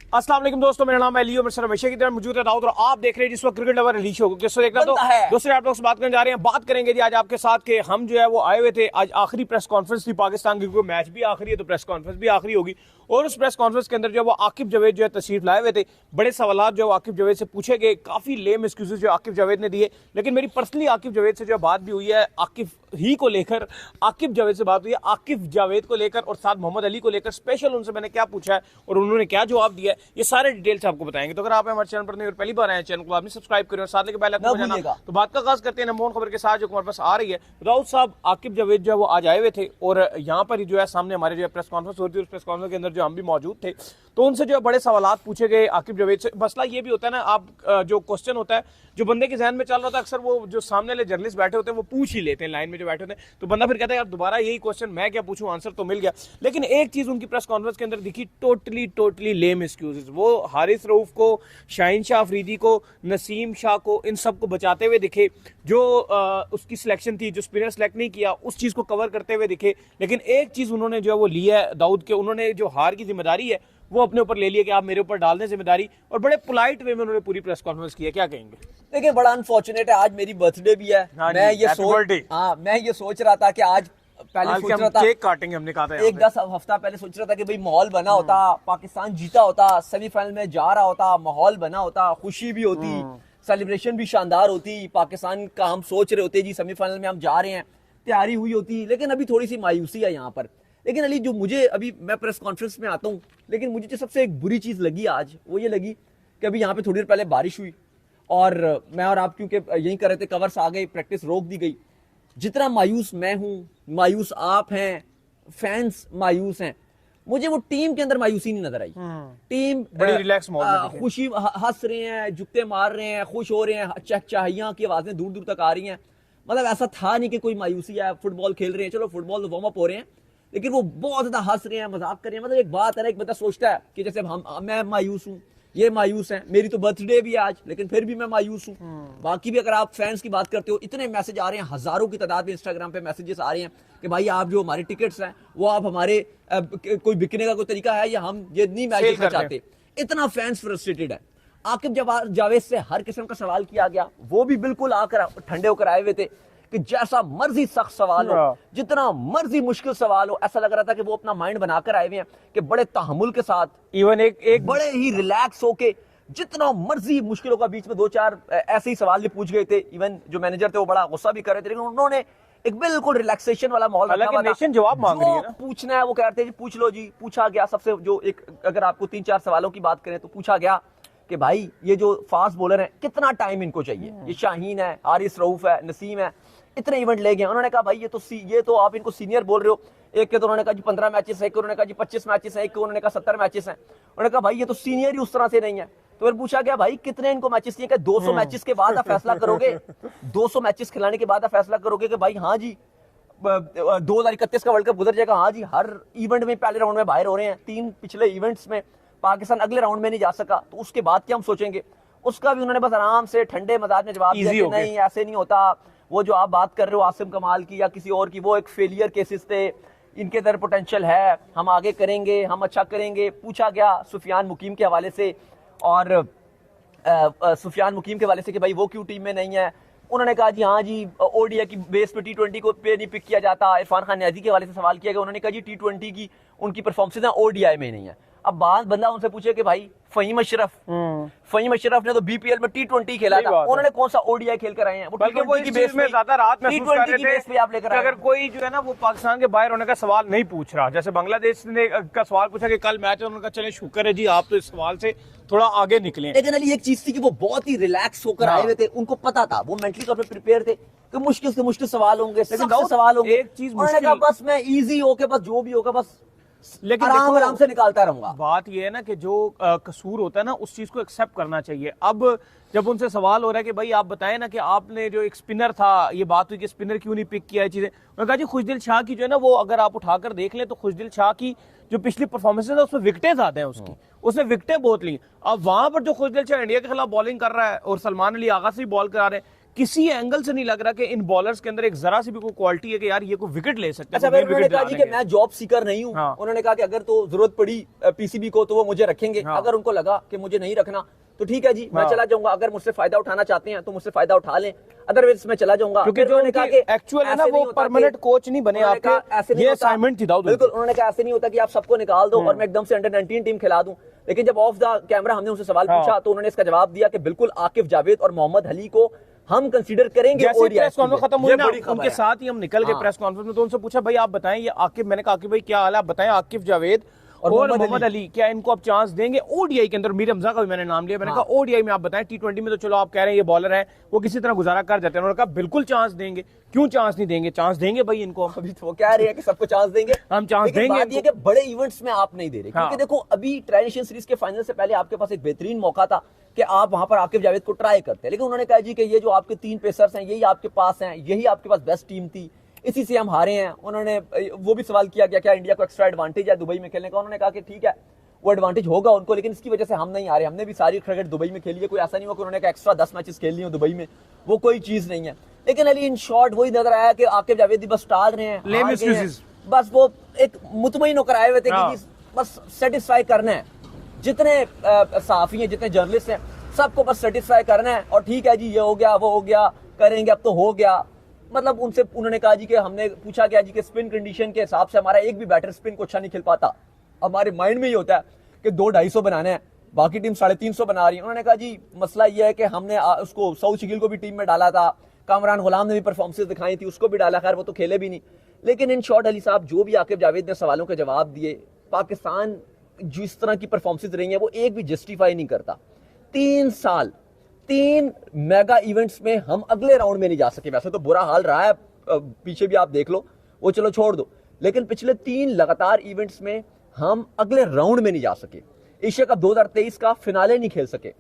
अस्सलाम वालेकुम दोस्तों, मेरा नाम है लियो मिस्टर हमेशा की तरह मौजूद है दाऊद और आप देख रहे हैं जिस वक्त क्रिकेट लवर रिलीज हो किसको देखना। तो दोस्तों आप लोग से बात करने जा रहे हैं, बात करेंगे जी आज आपके साथ कि हम जो है वो आए हुए थे। आज आखिरी प्रेस कॉन्फ्रेंस थी पाकिस्तान की, क्योंकि मैच भी आखिरी है तो प्रेस कॉन्फ्रेंस भी आखिरी होगी। और उस प्रेस कॉन्फ्रेंस के अंदर जो है वो आकिब जावेद जो है तशरीफ लाए हुए थे। बड़े सवाल जो आकिब जावेद से पूछे गए, काफी लेम एक्सक्यूजेस जो आकिब जावेद ने दिए। लेकिन मेरी पर्सनली आकिब जावेद से जो बात भी हुई है आकिब ही को लेकर, आकिब जावेद से बात हुई है आकिब जावेद को लेकर और साथ मोहम्मद अली को लेकर। स्पेशल उनसे मैंने क्या पूछा है और उन्होंने क्या जवाब दिया है, ये सारे डिटेल्स आपको बताएंगे। तो अगर आप हमारे चैनल पर नहीं और पहली बार आए चैनल को आपने सब्सक्राइब करें और साथ लेके बेल आइकन बजाना। तो बात का आगाज करते हैं नंबर 1 खबर के साथ जो हमारे पास आ रही है। दाऊद साहब आकिब जावेद जो है वो आज आए हुए थे और यहाँ पर ही जो है सामने हमारे जो है प्रेस कॉन्फ्रेंस होती है, उस प्रेस कॉन्फ्रेंस के अंदर जो हम भी मौजूद थे तो उनसे जो है बड़े सवालात पूछे गए आकिब जावेद से। मसला ये भी होता है ना, आप जो क्वेश्चन होता है जो बंदे के जहन में चल रहा था, अक्सर वो जो सामने वाले जर्नलिस्ट बैठे होते हैं वो पूछ ही लेते हैं लाइन में जो बैठे होते हैं। तो बंदा फिर कहता है यार दोबारा यही क्वेश्चन मैं क्या पूछूं, आंसर तो मिल गया। लेकिन एक चीज उनकी प्रेस कॉन्फ्रेंस के अंदर दिखी, टोटली लेम एक्सक्यूजेस। वो हारिस रऊफ को, शाहीन शाह अफरीदी को, नसीम शाह को, इन सब को बचाते हुए दिखे। जो उसकी सिलेक्शन थी, जो स्पिनर सेलेक्ट नहीं किया, उस चीज को कवर करते हुए दिखे। लेकिन एक चीज उन्होंने जो है वो लिया है दाऊद के, उन्होंने जो हार की जिम्मेदारी है वो अपने ऊपर ले लिया कि आप मेरे ऊपर डाल दें जिम्मेदारी, और बड़े पोलाइट वे में उन्होंने पूरी प्रेस कॉन्फ्रेंस की है। क्या कहेंगे? देखिए बड़ा अनफॉर्चुनेट है, आज मेरी बर्थडे भी है। मैं ये सोच रहा था कि आज पहले सोच रहा था केक काटेंगे, हमने कहा था एक 10 हफ्ता पहले सोच रहा था कि भाई माहौल बना होता, पाकिस्तान जीता होता, सेमीफाइनल में जा रहा होता, माहौल बना होता, खुशी भी होती, सेलिब्रेशन भी शानदार होती, पाकिस्तान का हम सोच रहे होते जी सेमीफाइनल में हम जा रहे हैं, तैयारी हुई होती। लेकिन अभी थोड़ी सी मायूसी है यहाँ पर। लेकिन अली जो मुझे अभी मैं प्रेस कॉन्फ्रेंस में आता हूँ, लेकिन मुझे जो सबसे एक बुरी चीज लगी आज वो ये लगी कि अभी यहाँ पे थोड़ी देर पहले बारिश हुई और मैं और आप क्योंकि यही कर रहे थे, कवर्स आ गए, प्रैक्टिस रोक दी गई। जितना मायूस मैं हूं, मायूस आप हैं, फैंस मायूस हैं, मुझे वो टीम के अंदर मायूसी नहीं नजर आई। टीम बड़ी रिलैक्स मोड में, खुशी, हंस रहे हैं, जुत्ते मार रहे हैं, खुश हो रहे हैं, चहचहाइयां की आवाजें दूर दूर तक आ रही हैं। मतलब ऐसा था नहीं कि कोई मायूसी है। फुटबॉल खेल रहे हैं, चलो फुटबॉल वार्म अप हो रहे हैं, लेकिन वो बहुत ज्यादा हंस रहे हैं, मजाक कर रहे हैं। मतलब एक बात है ना, एक बंदा सोचता है कि जैसे मैं मायूस हूँ, ये मायूस है, मेरी तो बर्थडे भी आज, लेकिन फिर भी मैं मायूस हूँ। बाकी भी अगर आप फैंस की बात करते हो, इतने मैसेज आ रहे हैं, हजारों की तादाद में इंस्टाग्राम पे मैसेजेस आ रहे हैं कि भाई आप जो हमारे टिकट्स हैं वो आप हमारे कोई बिकने का कोई तरीका है या हम ये नहीं मैच देखना चाहते। इतना फैंस फ्रस्ट्रेटेड है। आकिब जावेद से हर किस्म का सवाल किया गया, वो भी बिल्कुल आकर ठंडे होकर आए हुए थे कि जैसा मर्जी सख्त सवाल हो, जितना मर्जी मुश्किल सवाल हो, ऐसा लग रहा था कि वो अपना माइंड बनाकर आए हुए हैं कि बड़े तहमुल के साथ, इवन एक बड़े ही रिलैक्स होके जितना मर्जी मुश्किलों का बीच में 2-4 ऐसे ही सवाल पूछ गए थे। इवन जो मैनेजर थे वो बड़ा गुस्सा भी कर रहे थे, लेकिन उन्होंने एक बिल्कुल रिलैक्सेशन वाला माहौल रखा हुआ था। नेशन जवाब मांग रही है ना, पूछना है वो कह रहे थे जी पूछ लो जी। पूछा गया सबसे, जो एक अगर आपको 3-4 सवालों की बात करें तो पूछा गया कि भाई ये जो फास्ट बॉलर है कितना टाइम इनको चाहिए, ये शाहीन है, हारिस रऊफ है, नसीम है, इतने इवेंट ले गए। उन्होंने कहा भाई ये तो आप इनको सीनियर बोल रहे हो। एक के तो उन्होंने कहा जी 15 मैचेस है, एक उन्होंने कहा जी 25 मैचेस है, एक उन्होंने कहा 70 मैचेस हैं। उन्होंने कहा भाई ये तो सीनियर ही उस तरह से नहीं है। तो फिर पूछा गया भाई कितने इनको मैचेस चाहिए, 200 मैचेस के बाद आप फैसला करोगे, 200 मैचेस खिलाने के बाद आप फैसला करोगे कि भाई हाँ जी 2031 का वर्ल्ड कप गुजर जाएगा। हाँ जी, हर इवेंट में पहले राउंड में बाहर हो रहे हैं, 3 पिछले इवेंट्स में पाकिस्तान अगले राउंड में नहीं जा सका, तो उसके बाद क्या हम सोचेंगे। उसका भी उन्होंने बस आराम से ठंडे मजाज में जवाब दिया कि नहीं ऐसे नहीं होता, वो जो आप बात कर रहे हो आसिम कमाल की या किसी और की, वो एक फेलियर केसेस थे, इनके अंदर पोटेंशियल है, हम आगे करेंगे, हम अच्छा करेंगे। पूछा गया सुफियान मुकीम के हवाले से, और सुफियान मुकीम के हवाले से कि भाई वो क्यों टीम में नहीं है। उन्होंने कहा जी हाँ जी ओडीआई की बेस पे T20 को पे नहीं पिक किया जाता। इरफान खान न्याजी के हवाले से सवाल किया गया, उन्होंने कहा जी T20 की उनकी परफॉर्मेंस है, ओडीआई में नहीं है। अब बात बंदा उनसे पूछे कि भाई फहीम अशरफ ने तो बीपीएल में T20 खेला था, उन्होंने कौन सा ओडीआई खेल कर आए हैं? वो T20 की बेस में ज्यादा राहत महसूस कर रहे थे। बेस पे आप लेकर अगर कोई जो है ना वो पाकिस्तान के बाहर होने का सवाल नहीं पूछ रहा, जैसे बांग्लादेश ने का सवाल पूछा कि कल मैच है, उन्होंने कहा चले शुक्र है जी आप तो इस सवाल से थोड़ा आगे निकले। लेकिन अली एक चीज थी कि वो बहुत ही रिलैक्स होकर आए हुए थे, उनको पता था, वो मेंटली तौर पे प्रिपेयर थे कि मुश्किल से मुश्किल सवाल होंगे, सवाल होंगे। एक चीज उन्होंने कहा बस मैं इजी होके बस जो भी होगा बस लेकिन आराम से निकालता रहूंगा। बात ये है ना कि जो कसूर होता है ना उस चीज को एक्सेप्ट करना चाहिए। अब जब उनसे सवाल हो रहा है कि भाई आप बताएं ना कि आपने जो एक स्पिनर था, ये बात हुई कि स्पिनर क्यों नहीं पिक किया है चीजें, उन्होंने कहा जी खुशदिल शाह की जो है ना वो अगर आप उठाकर देख लें तो खुशदिल शाह की जो पिछली परफॉर्मेंस है उसमें विकेटें ज्यादा हैं उसकी, उसने विकेटें बहुत ली। अब वहां पर जो खुशदिल शाह इंडिया के खिलाफ बॉलिंग कर रहा है और सलमान अली आगा से भी बॉल करा रहे हैं, किसी एंगल से नहीं लग रहा कि इन बॉलर्स के अंदर एक जरा सी भी कोई क्वालिटी है कि यार ये कोई विकेट ले सकते हैं। अच्छा, उन्होंने कहा जी कि मैं जॉब सीकर नहीं हूं। हाँ। उन्होंने कहा कि अगर तो जरूरत पड़ी पीसीबी को तो वो मुझे रखेंगे। हाँ। अगर उनको लगा कि मुझे नहीं रखना तो ठीक है जी, मैं चला जाऊंगा। अगर मुझसे फायदा उठाना चाहते हैं तो मुझसे फायदा उठा लें, अदरवाइज मैं चला जाऊंगा। क्योंकि जो उनका एक्चुअल है ना वो परमानेंट कोच नहीं बने आपके, ये असाइनमेंट थी दाऊद। बिल्कुल, उन्होंने कहा ऐसे नहीं होता कि आप सबको निकाल दो और मैं एकदम से अंडर 19 टीम खिला दूं। लेकिन जब ऑफ द कैमरा हमने उनसे सवाल पूछा तो उन्होंने इसका जवाब दिया कि बिल्कुल आकिफ जावेद और मोहम्मद अली को हम कंसीडर करेंगे। जैसे प्रेस कॉन्फ्रेंस खत्म हुई ना, उनके साथ ही हम निकल गए हाँ। प्रेस कॉन्फ्रेंस में, तो उनसे पूछा भाई आप बताएं ये आकिफ, मैंने कहा आकिफ भाई क्या हाल है, आप बताएं आकिफ जावेद और मोहम्मद अली क्या इनको आप चांस देंगे ओडीआई के अंदर? मीर हमजा का भी मैंने नाम लिया, मैंने कहा ओडीआई में आप बताएं, टी20 में तो चलो आप कह रहे हैं ये बॉलर है वो किसी तरह गुजारा कर जाते हैं। उन्होंने कहा बिल्कुल चांस देंगे, क्यों चांस नहीं देंगे, चांस देंगे भाई इनको। अभी तो वो कह रहे हैं कि सबको चांस देंगे, हम चांस देंगे। बात ये कि बड़े इवेंट्स में आप नहीं दे रहे, क्योंकि देखो अभी ट्राई नेशन सीरीज के फाइनल से पहले आपके पास एक बेहतरीन मौका था कि आप वहां पर आकिफ जावेद को ट्राई करते हैं। लेकिन उन्होंने कहा जी कि ये जो आपके 3 पेसर्स हैं यही आपके पास हैं, यही आपके पास बेस्ट टीम थी, इसी से हम हारे हैं। उन्होंने वो भी सवाल किया गया क्या इंडिया को एक्स्ट्रा एडवांटेज है दुबई में खेलने का? उन्होंने कहा कि ठीक है वो एडवांटेज होगा उनको, लेकिन इसकी वजह से हम नहीं हारे। हमने भी सारी क्रिकेट दुबई में खेली है, कोई ऐसा नहीं हुआ कि उन्होंने कहा एक्स्ट्रा 10 मैचेस खेल ली हो दुबई में, वो कोई चीज नहीं है। लेकिन अली इन शॉर्ट वही नजर आया कि आकिफ जावेद बस टाल रहे हैं, हार गए हैं। बस वो एक मुतमईन होकर आए हुए थे कि बस सेटिस्फाई करना है। जितने सहाफी हैं, जितने जर्नलिस्ट हैं, सबको बस सेटिस्फाई करना है और ठीक है जी ये हो गया वो हो गया, करेंगे अब तो हो गया। मतलब उनसे उन्होंने कहा जी कि हमने पूछा गया जी कि स्पिन कंडीशन के हिसाब से हमारा एक भी बैटर स्पिन को अच्छा नहीं खेल पाता। हमारे माइंड में ही होता है कि 200-250 बनाना है, बाकी टीम 350 बना रही है। उन्होंने कहा जी मसला ये है कि हमने उसको सऊद शकील को भी टीम में डाला था, कामरान गुलाम ने भी परफॉर्मेंस दिखाई थी, उसको भी डाला, खैर वो तो खेले भी नहीं। लेकिन इन शॉर्ट अली साहब जो भी आकिफ जावेद ने सवालों के जवाब दिए, पाकिस्तान जिस तरह की परफॉर्मेंस रही है वो एक भी जस्टिफाई नहीं करता। 3 साल 3 मेगा इवेंट्स में हम अगले राउंड में नहीं जा सके। वैसे तो बुरा हाल रहा है, पीछे भी आप देख लो, वो चलो छोड़ दो, लेकिन पिछले 3 लगातार इवेंट्स में हम अगले राउंड में नहीं जा सके। एशिया कप 2023 का फिनाले नहीं खेल सके।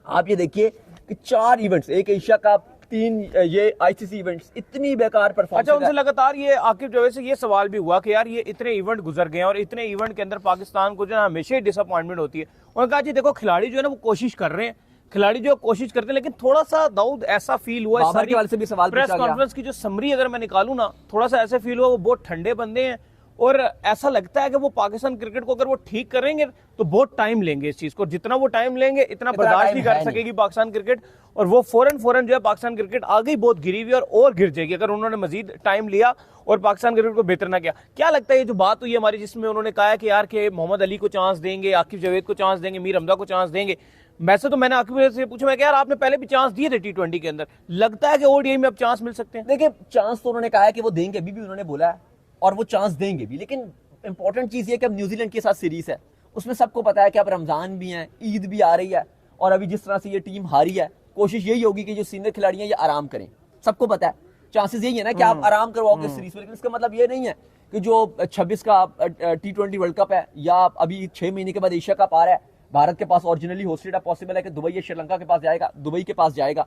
आप ये देखिए कि 4 इवेंट्स, एक एशिया कप, 3 ये आईसीसी इवेंट्स, इतनी बेकार परफॉर्मेंस। अच्छा, उनसे लगातार ये आकिफ जावेद से ये सवाल भी हुआ कि यार ये इतने इवेंट गुजर गए और इतने इवेंट के अंदर पाकिस्तान को जो है हमेशा ही डिसअपॉइंटमेंट होती है। उन्होंने कहा जी देखो खिलाड़ी जो है ना वो कोशिश कर रहे हैं, खिलाड़ी जो कोशिश करते हैं, लेकिन थोड़ा सा दाऊद ऐसा फील हुआ बाबर के वाले से भी सवाल प्रेस कॉन्फ्रेंस की जो समरी अगर मैं निकालूं ना, थोड़ा सा ऐसे फील हुआ वो बहुत ठंडे बंदे हैं और ऐसा लगता है कि वो पाकिस्तान क्रिकेट को अगर वो ठीक करेंगे तो बहुत टाइम लेंगे इस चीज को, जितना वो टाइम लेंगे इतना बर्दाश्त नहीं कर सकेगी पाकिस्तान क्रिकेट, और वो फौरन जो है पाकिस्तान क्रिकेट आगे बहुत गिरी हुई और गिर जाएगी अगर उन्होंने मजीद टाइम लिया और पाकिस्तान क्रिकेट को बेहतर ना किया। क्या लगता है ये जो बात हुई हमारी जिसमें उन्होंने कहा कि यार के मोहम्मद अली को चांस देंगे, आकिफ जावेद को चांस देंगे, मीर हमजा को चांस देंगे, वैसे तो मैंने आकिफ से पूछा मैं यार आपने पहले भी चांस दिए थे टी20 के अंदर, लगता है कि ओडीआई में अब चांस मिल सकते हैं? देखिए चांस तो उन्होंने कहा है कि वो देंगे, अभी भी उन्होंने बोला है और वो चांस देंगे भी। लेकिन इंपॉर्टेंट चीज ये कि अब न्यूजीलैंड के साथ सीरीज है, उसमें सबको पता है कि अब रमजान भी है, ईद भी आ रही है और अभी जिस तरह से ये टीम हारी है, कोशिश यही होगी कि जो सीनियर खिलाड़ी हैं ये आराम करें। सबको पता है, चांसेस यही है ना कि आप आराम करवाओगे सीरीज में। लेकिन इसका मतलब ये नहीं है कि जो 26 का टी20 वर्ल्ड कप है या अभी 6 महीने के बाद एशिया कप आ रहा है, भारत के पास ओरिजिनली होस्टेड है, पॉसिबल है कि दुबई या श्रीलंका के पास जाएगा, दुबई के पास जाएगा,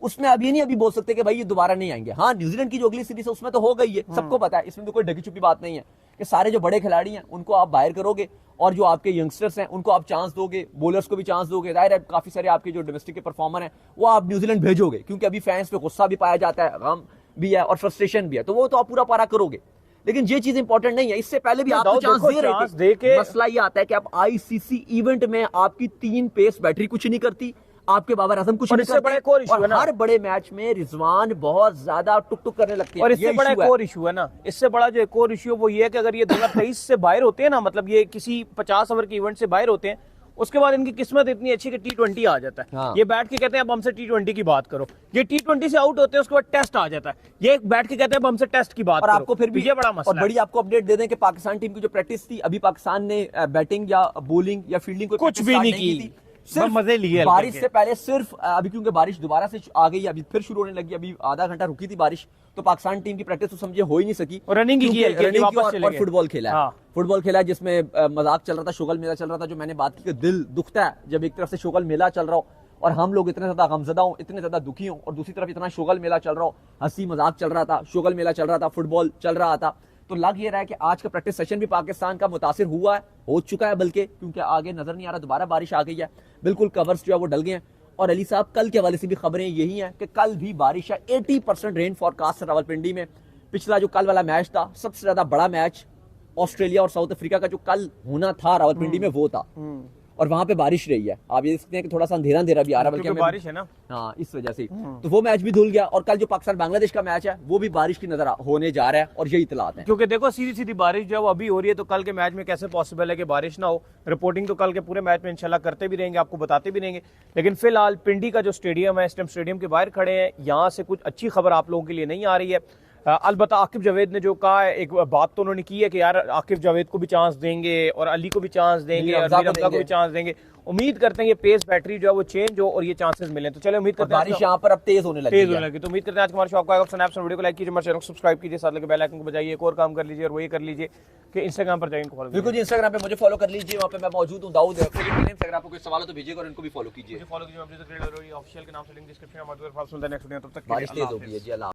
उसमें अभी नहीं अभी बोल सकते कि भाई ये दोबारा नहीं आएंगे। हाँ, न्यूजीलैंड की जो अगली सीरीज है उसमें तो हो गई है, सबको पता है, इसमें तो कोई ढकी छुपी बात नहीं है कि सारे जो बड़े खिलाड़ी हैं उनको आप बाहर करोगे और जो आपके यंगस्टर्स हैं उनको आप चांस दोगे, बॉलर्स को भी चांस दोगे। जाहिर है काफी सारे आपके जो डोमेस्टिक के परफॉर्मर हैं वो आप न्यूजीलैंड भेजोगे, क्योंकि अभी फैंस पे गुस्सा भी पाया जाता है, गम भी है और फ्रस्ट्रेशन भी है, तो वो तो आप पूरा पारा करोगे। लेकिन ये चीज इंपॉर्टेंट नहीं है, इससे पहले भी आपको चांस दे रहे थे। मसला ये आता है कि आप आईसीसी इवेंट में आपकी 3 पेस बैटरी कुछ नहीं करती, आपके बाबर आजम कुछ नहीं करते, और हर बड़े मैच में रिजवान बहुत ज्यादा टुक टुक करने लगते हैं। और इससे बड़ा एक और इशू है ना, इससे बड़ा जो एक और इशू है वो ये है कि अगर ये 2023 से बाहर होते हैं ना, मतलब ये किसी 50 ओवर के इवेंट से बाहर होते हैं, उसके बाद इनकी किस्मत इतनी अच्छी कि टी20 आ जाता है। हाँ। ये बैठ के कहते हैं अब हमसे टी20 की बात करो, ये टी20 से आउट होते हैं उसके बाद टेस्ट आ जाता है, ये बैठ के कहते हैं अब हमसे टेस्ट की बात और करो। आपको फिर भी ये बड़ा मसला और बड़ी आपको अपडेट दे दें कि पाकिस्तान टीम की जो प्रैक्टिस थी, अभी पाकिस्तान ने बैटिंग या बॉलिंग या फील्डिंग कुछ भी नहीं की, सिर्फ मजे लिए बारिश से पहले। सिर्फ अभी क्योंकि बारिश दोबारा से आ गई, अभी फिर शुरू होने लगी, अभी आधा घंटा रुकी थी बारिश, तो पाकिस्तान टीम की प्रैक्टिस तो समझे हो ही नहीं सकी, और रनिंग की और फुटबॉल खेला। हाँ। फुटबॉल खेला जिसमें मजाक चल रहा था, शुगल मेला चल रहा था, जो मैंने बात की कि दिल दुखता है जब एक तरफ से शुगल मेला चल रहा हो और हम लोग इतने ज्यादा गमजदा हो, इतने ज्यादा दुखी हो, और दूसरी तरफ इतना शुगल मेला चल रहा हो, हंसी मजाक चल रहा था, शुगल मेला चल रहा था, फुटबॉल चल रहा था। तो लग ये रहा है कि आज का प्रैक्टिस सेशन भी पाकिस्तान का मुतासिर हुआ है, हो चुका है बल्कि, क्योंकि आगे नजर नहीं आ रहा, दोबारा बारिश आ गई है, बिल्कुल कवर्स जो है वो डल गए हैं और अली साहब कल के हवाले से भी खबरें यही हैं कि कल भी बारिश है। 80% रेन फॉरकास्ट है रावलपिंडी में। पिछला जो कल वाला मैच था, सबसे ज्यादा बड़ा मैच ऑस्ट्रेलिया और साउथ अफ्रीका का जो कल होना था रावलपिंडी में, वो था। और वहां पे बारिश रही है। आप ये देख सकते हैं कि थोड़ा सा अंधेरा अंधेरा भी आ रहा है, बल्कि बारिश है ना, हाँ, इस वजह से तो वो मैच भी धुल गया। और कल जो पाकिस्तान बांग्लादेश का मैच है वो भी बारिश की नजर होने जा रहा है, और यही इतलात है। क्योंकि देखो सीधी सीधी बारिश जो है वो अभी हो रही है, तो कल के मैच में कैसे पॉसिबल है कि बारिश ना हो। रिपोर्टिंग तो कल के पूरे मैच में इंशाल्लाह करते भी रहेंगे, आपको बताते भी रहेंगे। लेकिन फिलहाल पिंडी का जो स्टेडियम है, इस टाइम स्टेडियम के बाहर खड़े हैं, यहाँ से कुछ अच्छी खबर आप लोगों के लिए नहीं आ रही है। अलबत्ता आकिब जावेद ने जो कहा है, एक बात तो उन्होंने की है कि यार आकिब जावेद को भी चांस देंगे और अली को भी चांस देंगे और मीर हमजा को भी चांस देंगे। उम्मीद करते हैं ये पेस बैटरी जो है वो चेंज हो और ये चांसेस मिले। तो चले उम्मीद करते हैं बारिश यहाँ पर अब तेज होने लगी तो उम्मीद करते हैं आज हमारे शो आपको आएगा। स्नैप्स वीडियो को लाइक कीजिए, हमारे चैनल को सब्सक्राइब कीजिए, साथ लगे बेल आइकन को बजाइए। एक और काम कर लीजिए और वही कर लीजिए कि इंस्टाग्राम पर जाइए, इनको फॉलो बिल्कुल जी, इंस्टाग्राम पे मुझे फॉलो कर लीजिए, वहाँ पे मैं मौजूद हूँ। दाऊद इंस्टाग्राम पे कोई सवाल हो तो भेजिएगा और इनको भी फॉलो कीजिए। फॉलो कीजिए ऑफिशियल के नाम से, लिंक डिस्क्रिप्शन में मौजूद है। तब तक बारिश तेज होगी है जी। अल्लाह।